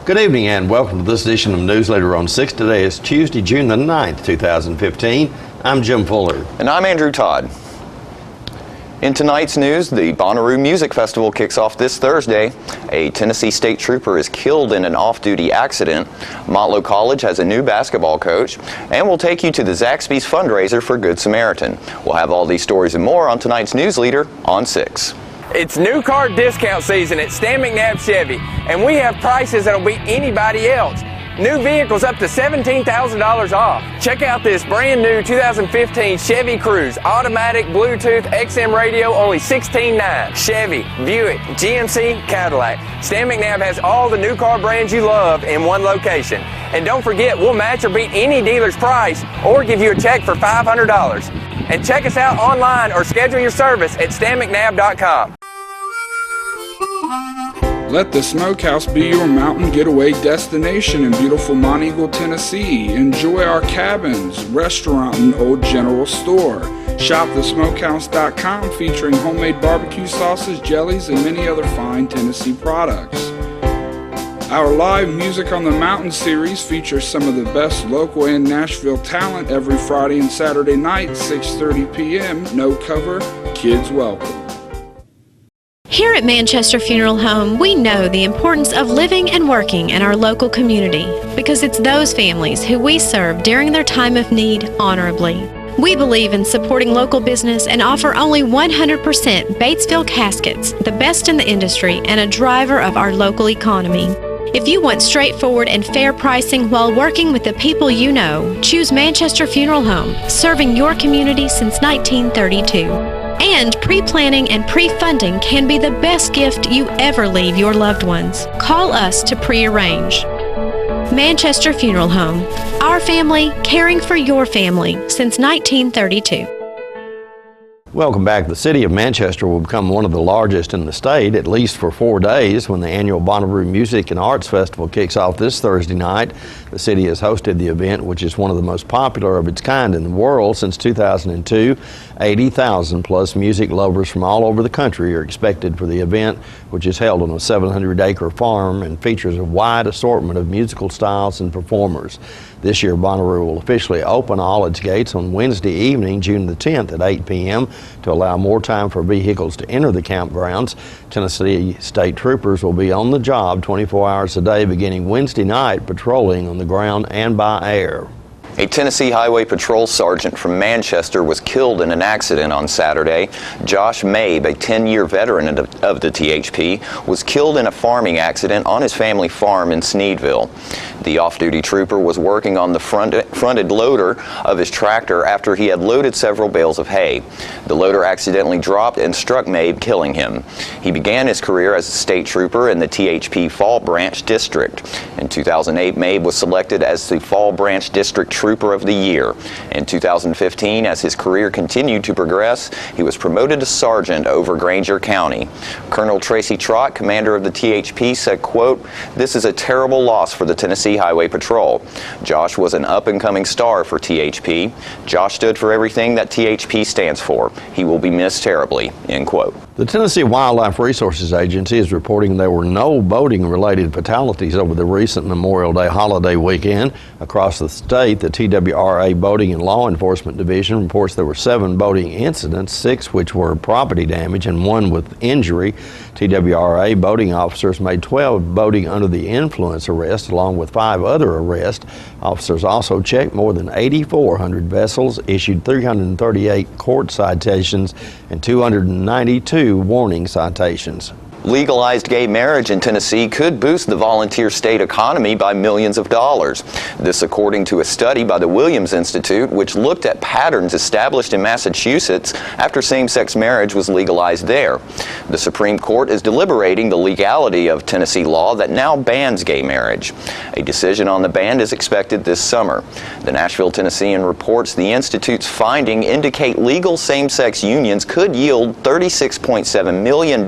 Good evening and welcome to this edition of Newsleader on 6. Today is Tuesday, June the 9th, 2015. I'm Jim Fuller. And I'm Andrew Todd. In tonight's news, the Bonnaroo Music Festival kicks off this Thursday. A Tennessee state trooper is killed in an off-duty accident. Motlow College has a new basketball coach. And we'll take you to the Zaxby's fundraiser for Good Samaritan. We'll have all these stories and more on tonight's Newsleader on 6. It's new car discount season at Stan McNabb Chevy, and we have prices that'll beat anybody else. New vehicles up to $17,000 off. Check out this brand new 2015 Chevy Cruze, automatic Bluetooth XM radio, only $16,900. Chevy, Buick, GMC, Cadillac. Stan McNabb has all the new car brands you love in one location. And don't forget, we'll match or beat any dealer's price or give you a check for $500. And check us out online or schedule your service at stanmcnabb.com. Let the Smokehouse be your mountain getaway destination in beautiful Monteagle, Tennessee. Enjoy our cabins, restaurant, and old general store. Shop thesmokehouse.com featuring homemade barbecue sauces, jellies, and many other fine Tennessee products. Our live Music on the Mountain series features some of the best local and Nashville talent every Friday and Saturday night, 6:30 p.m. No cover, kids welcome. Here at Manchester Funeral Home, we know the importance of living and working in our local community because it's those families who we serve during their time of need honorably. We believe in supporting local business and offer only 100% Batesville caskets, the best in the industry and a driver of our local economy. If you want straightforward and fair pricing while working with the people you know, choose Manchester Funeral Home, serving your community since 1932. And pre-planning and pre-funding can be the best gift you ever leave your loved ones. Call us to pre-arrange. Manchester Funeral Home. Our family, caring for your family since 1932. Welcome back. The city of Manchester will become one of the largest in the state, at least for 4 days, when the annual Bonnaroo Music and Arts Festival kicks off this Thursday night. The city has hosted the event, which is one of the most popular of its kind in the world since 2002. 80,000 plus music lovers from all over the country are expected for the event, which is held on a 700-acre farm and features a wide assortment of musical styles and performers. This year, Bonnaroo will officially open all its gates on Wednesday evening, June the 10th at 8 p.m. to allow more time for vehicles to enter the campgrounds. Tennessee State Troopers will be on the job 24 hours a day beginning Wednesday night, patrolling on the ground and by air. A Tennessee Highway Patrol sergeant from Manchester was killed in an accident on Saturday. Josh Mabe, a 10-year veteran of the THP, was killed in a farming accident on his family farm in Sneedville. The off-duty trooper was working on the fronted loader of his tractor after he had loaded several bales of hay. The loader accidentally dropped and struck Mabe, killing him. He began his career as a state trooper in the THP Fall Branch District. In 2008, Mabe was selected as the Fall Branch District Trooper of the Year. In 2015, as his career continued to progress, he was promoted to sergeant over Granger County. Colonel Tracy Trott, commander of the THP, said, quote, "This is a terrible loss for the Tennessee Highway Patrol. Josh was an up-and-coming star for THP. Josh stood for everything that THP stands for. He will be missed terribly," end quote. The Tennessee Wildlife Resources Agency is reporting there were no boating-related fatalities over the recent Memorial Day holiday weekend. Across the state, the TWRA Boating and Law Enforcement Division reports there were 7 boating incidents, 6 which were property damage and 1 with injury. TWRA boating officers made 12 boating under the influence arrests along with 5 other arrests. Officers also checked more than 8,400 vessels, issued 338 court citations and 292 warning citations. Legalized gay marriage in Tennessee could boost the volunteer state economy by millions of dollars. This according to a study by the Williams Institute, which looked at patterns established in Massachusetts after same-sex marriage was legalized there. The Supreme Court is deliberating the legality of Tennessee law that now bans gay marriage. A decision on the ban is expected this summer. The Nashville Tennessean reports the Institute's findings indicate legal same-sex unions could yield $36.7 million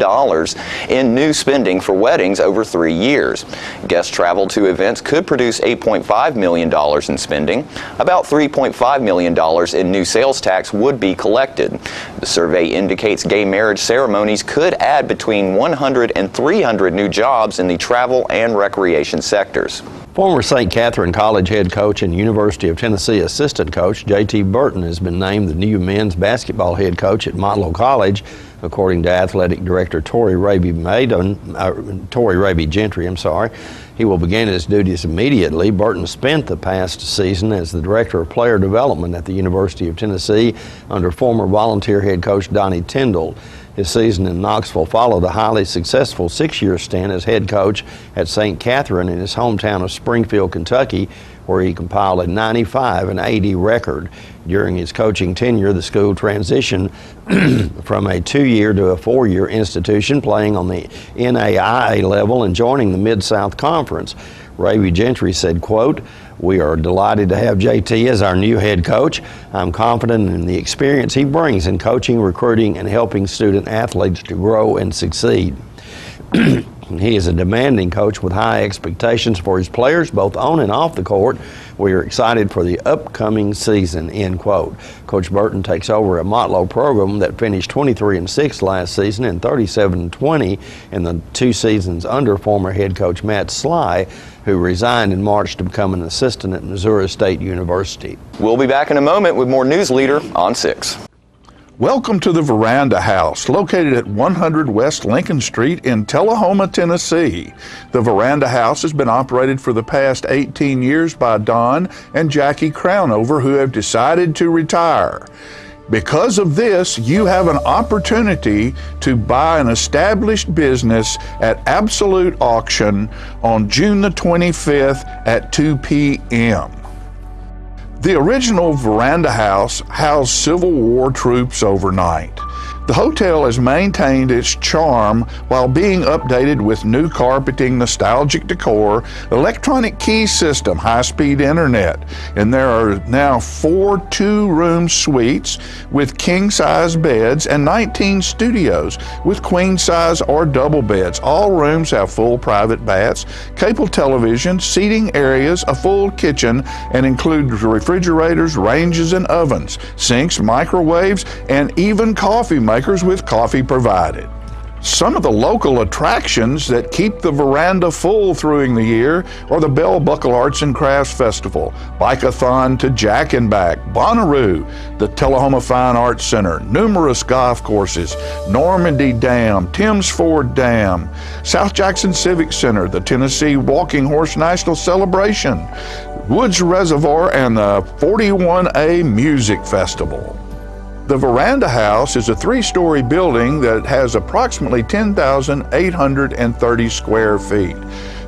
in new spending for weddings over 3 years. Guest travel to events could produce $8.5 million in spending. About $3.5 million in new sales tax would be collected. The survey indicates gay marriage ceremonies could add between 100 and 300 new jobs in the travel and recreation sectors. Former St. Catherine College head coach and University of Tennessee assistant coach J.T. Burton has been named the new men's basketball head coach at Motlow College, according to athletic director Torrey Raby Gentry. He will begin his duties immediately. Burton spent the past season as the director of player development at the University of Tennessee under former volunteer head coach Donnie Tyndall. His season in Knoxville followed a highly successful 6-year stint as head coach at St. Catherine in his hometown of Springfield, Kentucky, where he compiled a 95-80 record. During his coaching tenure, the school transitioned from a 2-year to a 4-year institution, playing on the NAIA level and joining the Mid-South Conference. Raby Gentry said, quote, "We are delighted to have JT as our new head coach. I'm confident in the experience he brings in coaching, recruiting, and helping student athletes to grow and succeed." He is a demanding coach with high expectations for his players, both on and off the court. We are excited for the upcoming season, end quote. Coach Burton takes over a Motlow program that finished 23-6 last season and 37-20 in the 2 seasons under former head coach Matt Sly, who resigned in March to become an assistant at Missouri State University. We'll be back in a moment with more Newsleader on 6. Welcome to the Veranda House, located at 100 West Lincoln Street in Tullahoma, Tennessee. The Veranda House has been operated for the past 18 years by Don and Jackie Crownover, who have decided to retire. Because of this, you have an opportunity to buy an established business at absolute auction on June the 25th at 2 p.m. The original Veranda House housed Civil War troops overnight. The hotel has maintained its charm while being updated with new carpeting, nostalgic decor, electronic key system, high-speed internet, and there are now 4 2-room suites with king-size beds and 19 studios with queen-size or double beds. All rooms have full private baths, cable television, seating areas, a full kitchen, and include refrigerators, ranges, and ovens, sinks, microwaves, and even coffee makers with coffee provided. Some of the local attractions that keep the veranda full through the year are the Bell Buckle Arts and Crafts Festival, Bike-a-thon to Jack and Back, Bonnaroo, the Tullahoma Fine Arts Center, numerous golf courses, Normandy Dam, Timms Ford Dam, South Jackson Civic Center, the Tennessee Walking Horse National Celebration, Woods Reservoir, and the 41A Music Festival. The Veranda House is a 3-story building that has approximately 10,830 square feet.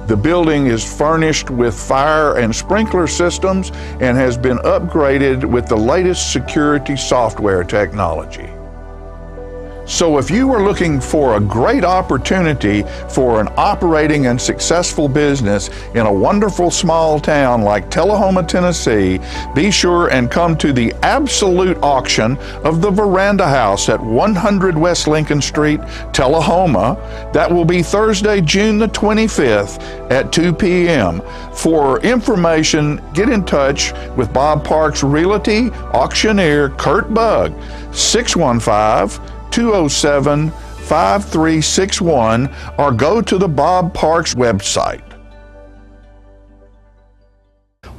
The building is furnished with fire and sprinkler systems and has been upgraded with the latest security software technology. So if you are looking for a great opportunity for an operating and successful business in a wonderful small town like Tullahoma, Tennessee, be sure and come to the absolute auction of the Veranda House at 100 West Lincoln Street, Tullahoma. That will be Thursday, June the 25th at 2 p.m. For information, get in touch with Bob Parks Realty auctioneer Kurt Bugg, 615-207-5361, or go to the Bob Parks website.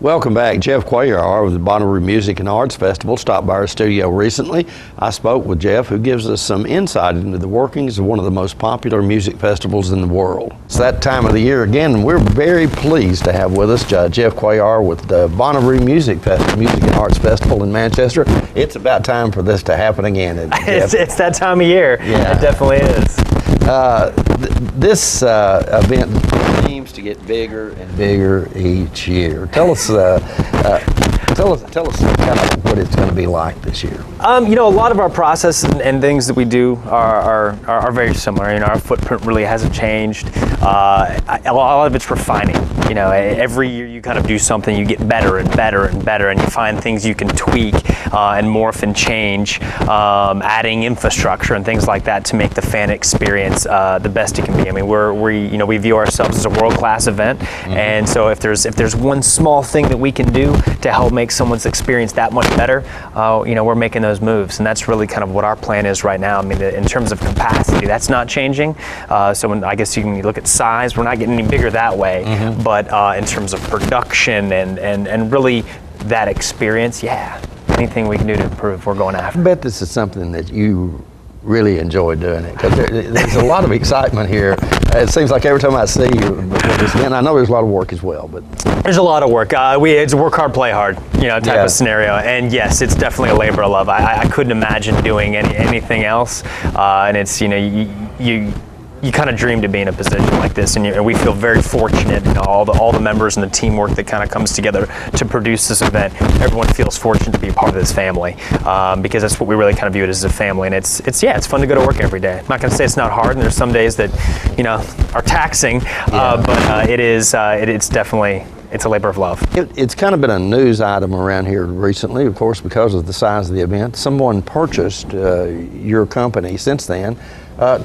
Welcome back. Jeff Cuellar with the Bonnaroo Music and Arts Festival stopped by our studio recently. I spoke with Jeff, who gives us some insight into the workings of one of the most popular music festivals in the world. It's that time of the year again, and we're very pleased to have with us Jeff Cuellar with the Bonnaroo Music and Arts Festival in Manchester. It's about time for this to happen again, isn't it, Jeff? It's that time of year. Yeah. It definitely is. This event seems to get bigger and bigger each year. Tell us kind of what it's going to be like this year. A lot of our process and things that we do are very similar. Our footprint really hasn't changed. A lot of it's refining. every year you kind of do something, you get better and better and better, and you find things you can tweak and morph and change, adding infrastructure and things like that to make the fan experience the best it can be. I mean, we view ourselves as a world-class event, and so if there's one small thing that we can do to help make someone's experience that much better, we're making those moves, and that's really kind of what our plan is right now. I mean, in terms of capacity, that's not changing. So I guess you can look at size, we're not getting any bigger that way, but in terms of production and really that experience, anything we can do to improve, we're going after. I bet this is something that you really enjoy doing it, because there's a lot of excitement here. It seems like every time I see you, and I know there's a lot of work as well, but there's a lot of work. It's work hard, play hard, type of scenario. And yes, it's definitely a labor of love. I couldn't imagine doing anything else. And it's you kind of dream to be in a position like this, and we feel very fortunate. All the members and the teamwork that kind of comes together to produce this event. Everyone feels fortunate to be a part of this family, because that's what we really kind of view it as a family. And it's fun to go to work every day. I'm not going to say it's not hard, and there's some days that are taxing, but it's definitely. It's a labor of love. It's kind of been a news item around here recently, of course, because of the size of the event. Someone purchased your company since then.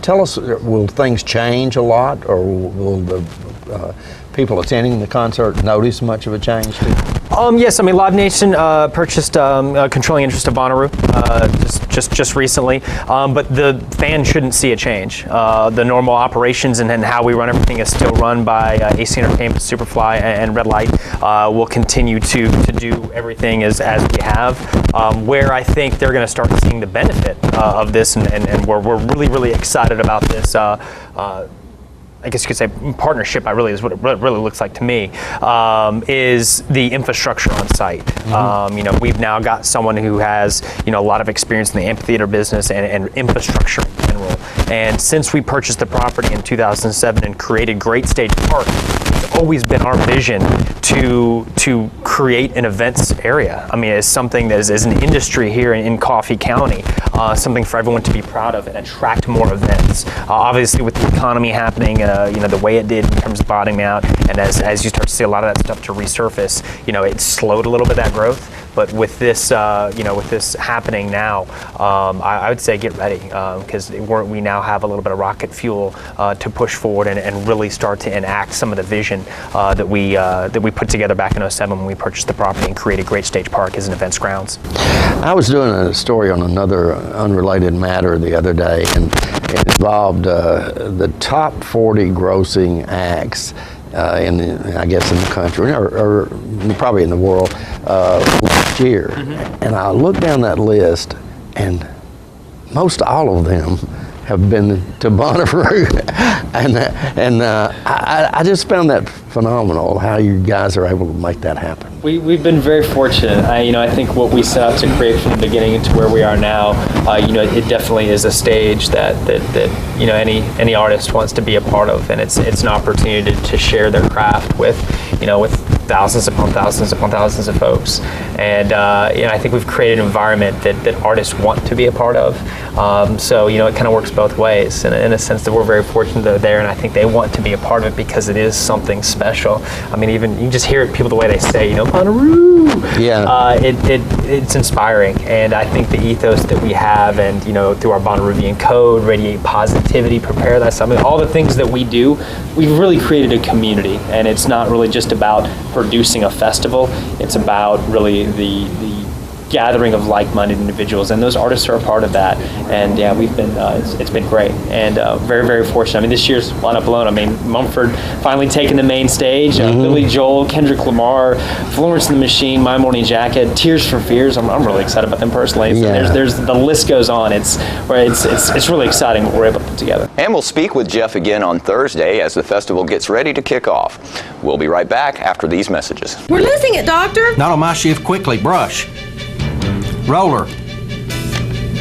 Tell us, will things change a lot, or will the people attending the concert notice much of a change too? Yes, I mean, Live Nation purchased a controlling interest of Bonnaroo just recently, but the fan shouldn't see a change. The normal operations and how we run everything is still run by AC Entertainment, Superfly, and Red Light. We'll continue to do everything as we have. Where I think they're going to start seeing the benefit of this, and we're really excited about this. I guess you could say partnership, is what it really looks like to me, is the infrastructure on site. We've now got someone who has, a lot of experience in the amphitheater business and infrastructure in general. And since we purchased the property in 2007 and created Great Stage Park, it's always been our vision to create an events area. I mean, it's something that is an industry here in Coffee County, something for everyone to be proud of and attract more events. Obviously, with the economy happening, the way it did in terms of bottoming out, and as you start to see a lot of that stuff to resurface, it slowed a little bit that growth. But with this, with this happening now, I would say get ready, because we now have a little bit of rocket fuel to push forward and really start to enact some of the vision that we put together back in 2007 when we purchased the property and created Great Stage Park as an events grounds. I was doing a story on another unrelated matter the other day, and it involved the top 40 grossing acts in the country, or probably in the world last year. And I looked down that list, and most all of them have been to Bonnaroo, and I just found that phenomenal how you guys are able to make that happen. We've been very fortunate. I think what we set out to create from the beginning to where we are now, it definitely is a stage that any artist wants to be a part of, and it's an opportunity to share their craft with thousands upon thousands upon thousands of folks. And I think we've created an environment that artists want to be a part of. So it kind of works both ways in a sense that we're very fortunate they're there, and I think they want to be a part of it because it is something special. I mean, even you can just hear people the way they say, Bonnaroo. Yeah. It's inspiring, and I think the ethos that we have, and through our Bonnaroovian code, radiate positivity, prepare that something, all the things that we do, we've really created a community, and it's not really just about producing a festival. It's about really the gathering of like-minded individuals, and those artists are a part of that. And we've been it's been great, and very fortunate. I mean, this year's lineup alone, Mumford finally taking the main stage, Billy Joel, Kendrick Lamar, Florence and the Machine, My Morning Jacket, Tears for Fears. I'm really excited about them personally. So there's the list goes on. It's really exciting what we're able to put together. And we'll speak with Jeff again on Thursday as the festival gets ready to kick off. We'll be right back after these messages. We're losing it, Doctor. Not on my shift. Quickly, brush. Roller.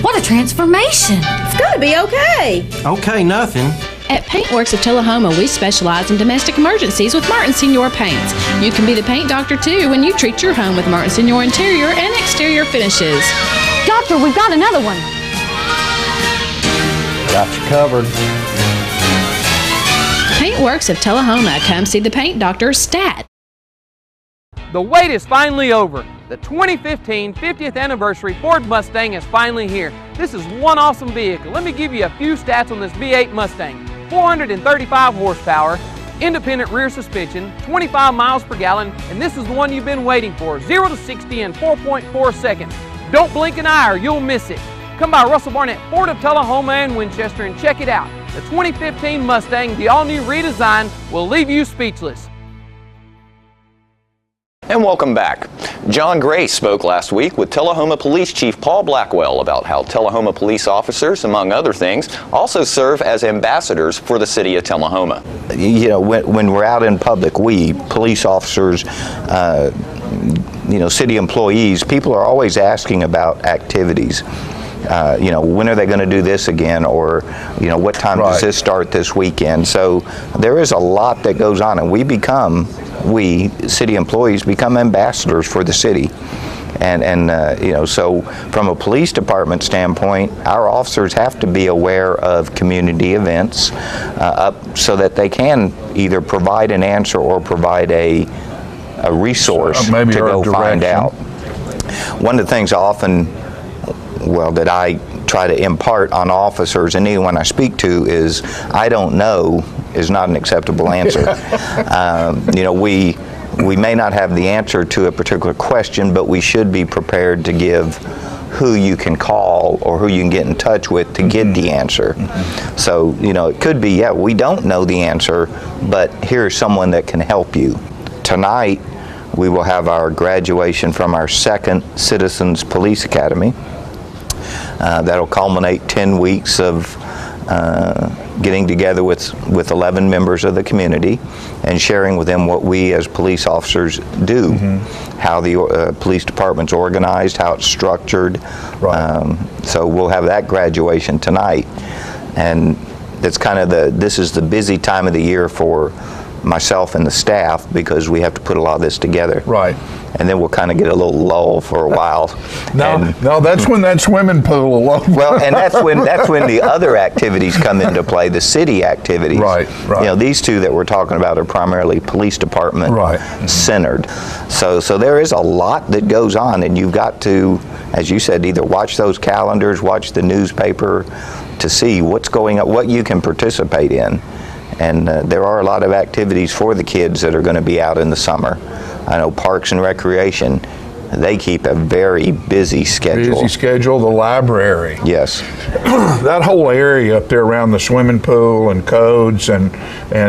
What a transformation. It's gonna be okay. Okay, nothing. At Paintworks of Tullahoma, we specialize in domestic emergencies with Martin Senior Paints. You can be the paint doctor too when you treat your home with Martin Senior interior and exterior finishes. Doctor, we've got another one. Got you covered. Paintworks of Tullahoma. Come see the paint doctor, Stat. The wait is finally over. The 2015 50th anniversary Ford Mustang is finally here. This is one awesome vehicle. Let me give you a few stats on this V8 Mustang. 435 horsepower, independent rear suspension, 25 miles per gallon, and this is the one you've been waiting for. 0 to 60 in 4.4 seconds. Don't blink an eye or you'll miss it. Come by Russell Barnett Ford of Tullahoma and Winchester and check it out. The 2015 Mustang, the all-new redesign, will leave you speechless. And welcome back. John Gray spoke last week with Tullahoma Police Chief Paul Blackwell about how Tullahoma police officers, among other things, also serve as ambassadors for the city of Tullahoma. You know, when we're out in public, we, police officers, city employees, people are always asking about activities. When are they going to do this again, or what time does this start this weekend? So there is a lot that goes on, and we city employees become ambassadors for the city. So from a police department standpoint, our officers have to be aware of community events so that they can either provide an answer or provide a resource to go find out. One of the things that I try to impart on officers and anyone I speak to is, I don't know is not an acceptable answer. We may not have the answer to a particular question, but we should be prepared to give who you can call or who you can get in touch with to get the answer. So, it could be, we don't know the answer, but here's someone that can help you. Tonight, we will have our graduation from our second Citizens Police Academy. That'll culminate 10 weeks of getting together with 11 members of the community and sharing with them what we as police officers do, how the police department's organized, how it's structured. So we'll have that graduation tonight, and it's kind of this is the busy time of the year for myself and the staff, because we have to put a lot of this together. And then we'll kind of get a little lull for a while. No, that's when that swimming pool will open. Well, and that's when the other activities come into play, the city activities. These two that we're talking about are primarily police department centered. So there is a lot that goes on, and you've got to, as you said, either watch those calendars, watch the newspaper to see what's going on, what you can participate in. And there are a lot of activities for the kids that are going to be out in the summer. I know Parks and Recreation, they keep a very busy schedule. The library. Yes. That whole area up there around the swimming pool and Codes and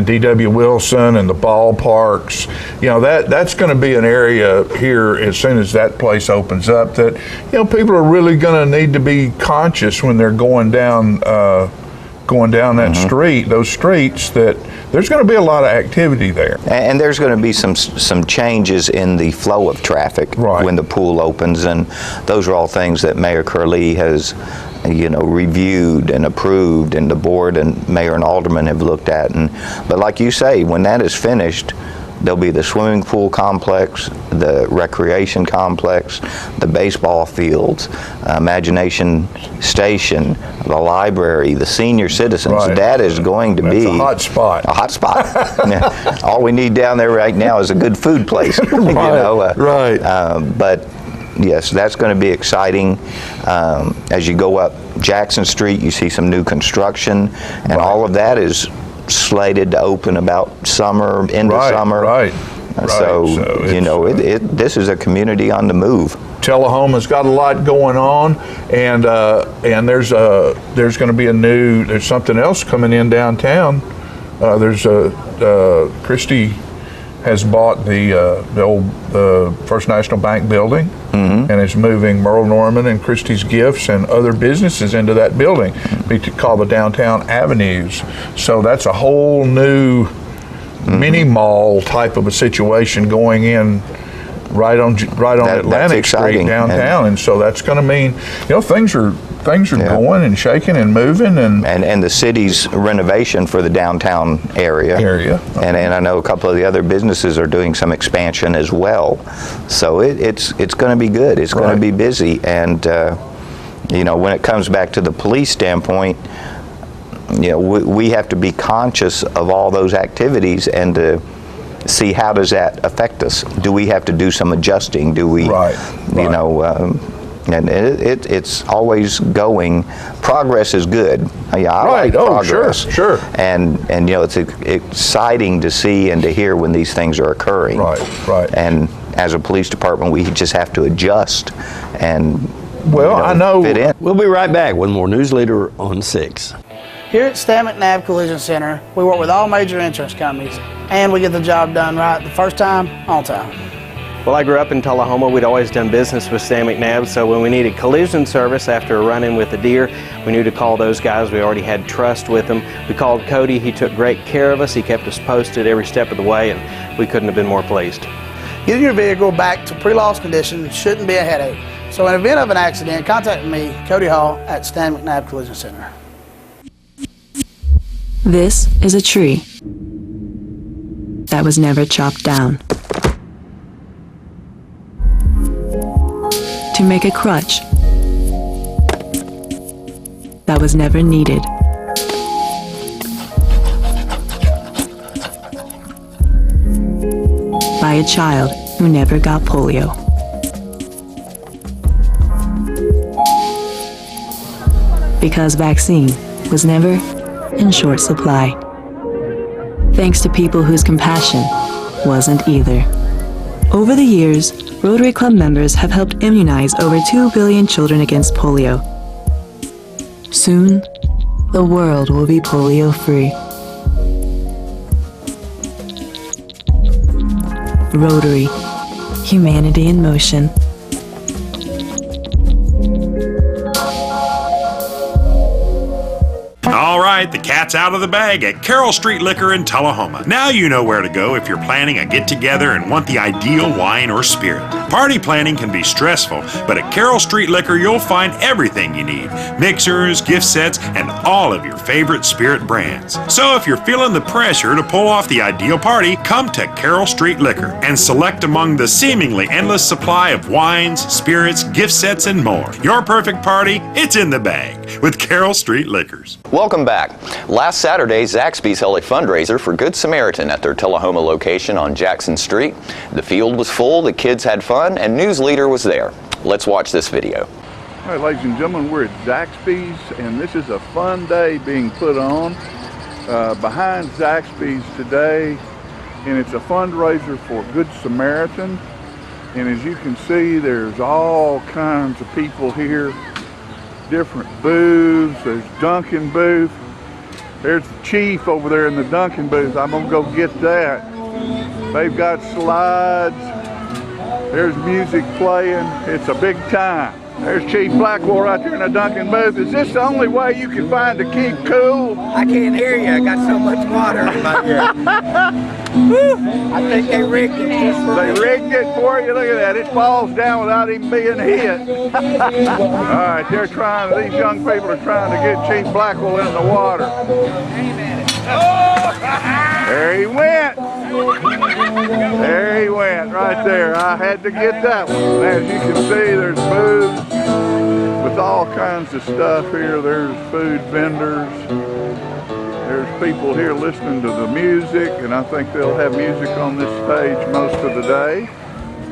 D.W. Wilson and the ballparks, that's going to be an area here as soon as that place opens up that, people are really going to need to be conscious when they're going down that street, those streets, that there's going to be a lot of activity there. And there's going to be some changes in the flow of traffic when the pool opens, and those are all things that Mayor Curley has reviewed and approved, and the board and mayor and aldermen have looked at. But like you say, when that is finished, there'll be the swimming pool complex, the recreation complex, the baseball fields, Imagination Station, the library, the senior citizens. That is going to be a hot spot. A hot spot. All we need down there right now is a good food place. But yes, that's going to be exciting. As you go up Jackson Street, you see some new construction, and all of that is slated to open about summer, end of summer. So this is a community on the move. Tullahoma's got a lot going on, and there's going to be there's something else coming in downtown. Christie has bought the old First National Bank building, and is moving Merle Norman and Christie's Gifts and other businesses into that building, called the Downtown Avenues. So that's a whole new mini mall type of a situation going in right on Atlantic Street downtown, and so that's going to mean things are going and shaking and moving, and the city's renovation for the downtown area. And I know a couple of the other businesses are doing some expansion as well. So it's going to be good. It's going to be busy, and when it comes back to the police standpoint, you know, we have to be conscious of all those activities and to see how does that affect us. Do we have to do some adjusting? Do we, you know, and it's always going. Progress is good. Yeah, I like progress. Sure. And you know, it's exciting to see and to hear when these things are occurring. Right. And as a police department, we just have to adjust and fit in. We'll be right back with more Newsleader on 6. Here at Stan McNabb Collision Center, we work with all major insurance companies, and we get the job done right the first time, on time. Well, I grew up in Tullahoma. We'd always done business with Stan McNabb, so when we needed collision service after a run-in with a deer, we knew to call those guys. We already had trust with them. We called Cody. He took great care of us. He kept us posted every step of the way, and we couldn't have been more pleased. Getting your vehicle back to pre-loss condition shouldn't be a headache. So in the event of an accident, contact me, Cody Hall, at Stan McNabb Collision Center. This is a tree that was never chopped down to make a crutch that was never needed. By a child who never got polio. Because vaccine was never in short supply. Thanks to people whose compassion wasn't either. Over the years, Rotary Club members have helped immunize over 2 billion children against polio. Soon, the world will be polio-free. Rotary, humanity in motion. All right, the cat's out of the bag at Carroll Street Liquor in Tullahoma. Now you know where to go if you're planning a get-together and want the ideal wine or spirit. Party planning can be stressful, but at Carroll Street Liquor you'll find everything you need. Mixers, gift sets, and all of your favorite spirit brands. So if you're feeling the pressure to pull off the ideal party, come to Carroll Street Liquor and select among the seemingly endless supply of wines, spirits, gift sets, and more. Your perfect party, it's in the bag with Carroll Street Liquors. Welcome back. Last Saturday, Zaxby's held a fundraiser for Good Samaritan at their Tullahoma location on Jackson Street. The field was full, the kids had fun, and Newsleader was there. Let's watch this video. All right, ladies and gentlemen, we're at Zaxby's, and this is a fun day being put on behind Zaxby's today, and it's a fundraiser for Good Samaritan. And as you can see, there's all kinds of people here. Different booths. There's Dunkin' booth. There's the chief over there in the Dunkin' booth. I'm gonna go get that. They've got slides. There's music playing. It's a big time. There's Chief Blackwell right there in the Dunkin' booth. Is this the only way you can find to keep cool? I can't hear you. I got so much water in my ear. I think they rigged it just for They rigged it for you. Look at that. It falls down without even being hit. All right, these young people are trying to get Chief Blackwell in the water. There he went. There he went, right there. I had to get that one. As you can see, there's booths with all kinds of stuff here. There's food vendors. There's people here listening to the music, and I think they'll have music on this stage most of the day.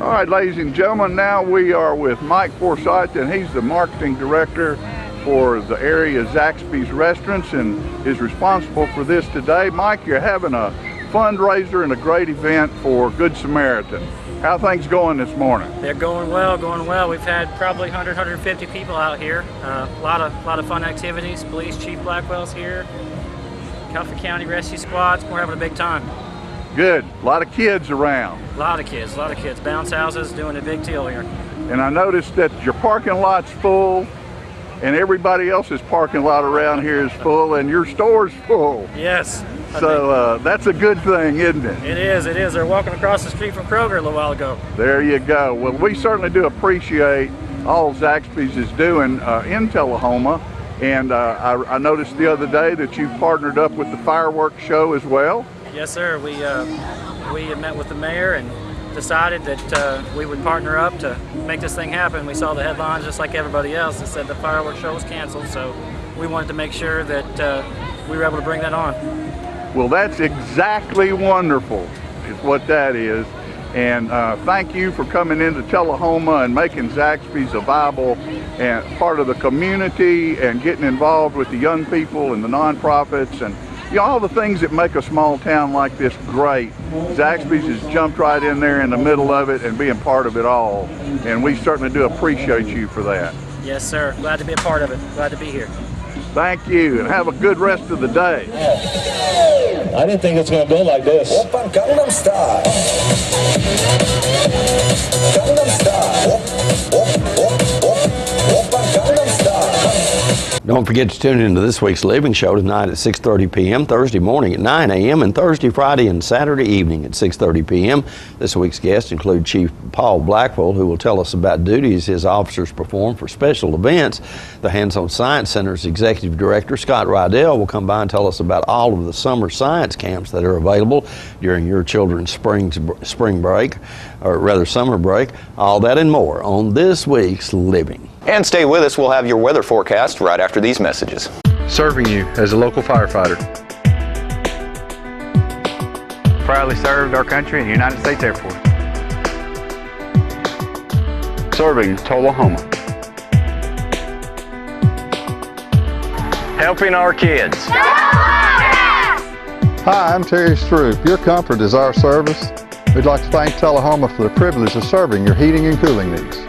All right, ladies and gentlemen, now we are with Mike Forsyth, and he's the marketing director for the area Zaxby's restaurants and is responsible for this today. Mike, you're having a fundraiser and a great event for Good Samaritan. How are things going this morning? They're going well, going well. We've had probably 100, 150 people out here. A lot of fun activities. Police Chief Blackwell's here. Coffee County Rescue Squads. We're having a big time. Good. A lot of kids around. A lot of kids. Bounce houses doing a big deal here. And I noticed that your parking lot's full, and everybody else's parking lot around here is full, and your store's full. Yes. So that's a good thing, isn't it? It is. They're walking across the street from Kroger a little while ago. There you go. Well, we certainly do appreciate all Zaxby's is doing in Tullahoma. And I noticed the other day that you partnered up with the fireworks show as well. Yes, sir. We met with the mayor and decided that we would partner up to make this thing happen. We saw the headlines just like everybody else that said the fireworks show was canceled, so we wanted to make sure that we were able to bring that on. Well, that's exactly wonderful, is what that is. And thank you for coming into Tullahoma and making Zaxby's a viable and part of the community and getting involved with the young people and the nonprofits and all the things that make a small town like this great. Zaxby's has jumped right in there in the middle of it and being part of it all. And we certainly do appreciate you for that. Yes, sir. Glad to be a part of it. Glad to be here. Thank you, and have a good rest of the day. I didn't think it was going to go like this. Open Gangnam Style. Gangnam Style. Open Gangnam Style. Don't forget to tune into this week's Living Show tonight at 6:30 p.m., Thursday morning at 9 a.m., and Thursday, Friday, and Saturday evening at 6:30 p.m. This week's guests include Chief Paul Blackwell, who will tell us about duties his officers perform for special events. The Hands-On Science Center's Executive Director, Scott Rydell, will come by and tell us about all of the summer science camps that are available during your children's spring break, or rather summer break. All that and more on this week's Living. And stay with us. We'll have your weather forecast right after these messages. Serving you as a local firefighter. Proudly served our country in the United States Air Force. Serving Tullahoma. Helping our kids. Hi, I'm Terry Stroop. Your comfort is our service. We'd like to thank Tullahoma for the privilege of serving your heating and cooling needs.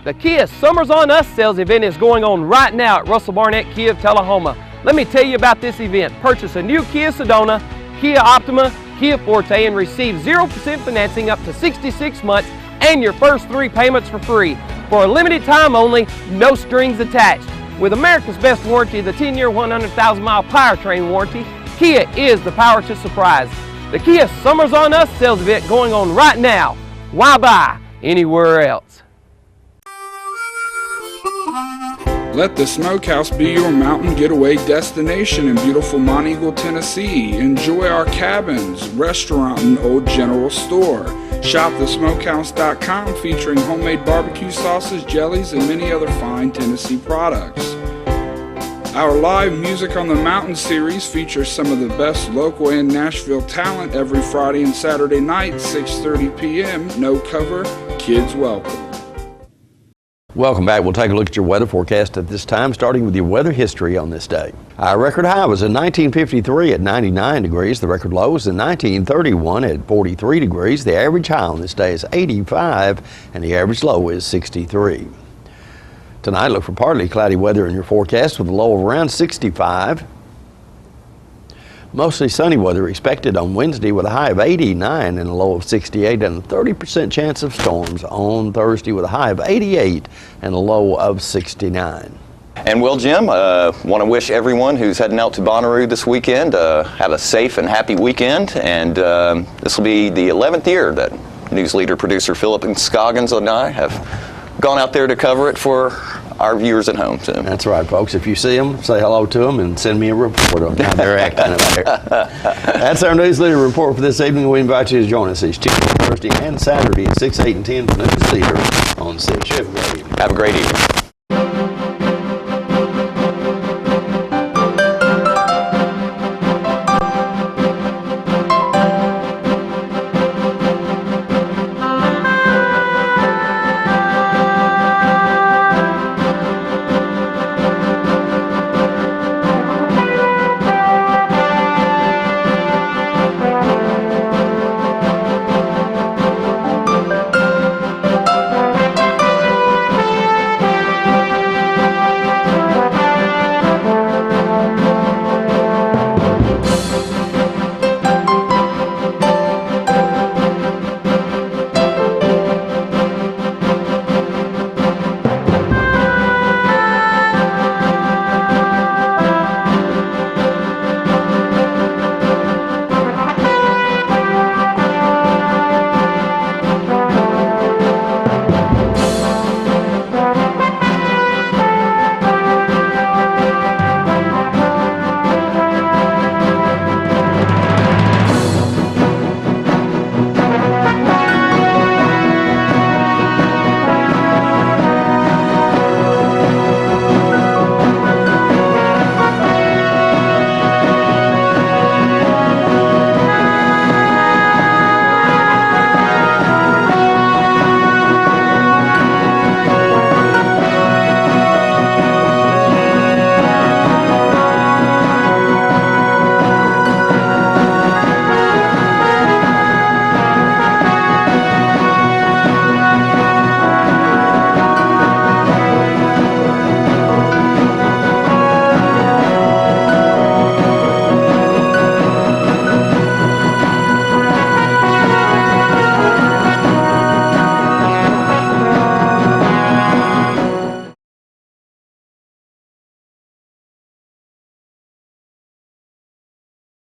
The Kia Summers on Us sales event is going on right now at Russell Barnett Kia of Tullahoma. Let me tell you about this event. Purchase a new Kia Sedona, Kia Optima, Kia Forte, and receive 0% financing up to 66 months and your first 3 payments for free. For a limited time only, no strings attached. With America's best warranty, the 10-year, 100,000-mile powertrain warranty, Kia is the power to surprise. The Kia Summers on Us sales event going on right now. Why buy anywhere else? Let the Smokehouse be your mountain getaway destination in beautiful Monteagle, Tennessee. Enjoy our cabins, restaurant, and old general store. Shop thesmokehouse.com featuring homemade barbecue sauces, jellies, and many other fine Tennessee products. Our live Music on the Mountain series features some of the best local and Nashville talent every Friday and Saturday night, 6:30 p.m. No cover, kids welcome. Welcome back. We'll take a look at your weather forecast at this time, starting with your weather history on this day. Our record high was in 1953 at 99 degrees. The record low was in 1931 at 43 degrees. The average high on this day is 85, and the average low is 63. Tonight, look for partly cloudy weather in your forecast with a low of around 65. Mostly sunny weather expected on Wednesday with a high of 89 and a low of 68, and a 30% chance of storms on Thursday with a high of 88 and a low of 69. And well, Jim, want to wish everyone who's heading out to Bonnaroo this weekend have a safe and happy weekend. And this will be the 11th year that Newsleader producer Philip and Scoggins and I have gone out there to cover it for our viewers at home. So. That's right, folks. If you see them, say hello to them and send me a report on how they're acting up there. That's our Newsleader report for this evening. We invite you to join us each Tuesday, Thursday, and Saturday at 6, 8, and 10 for Newsleader on 6. Have a great evening.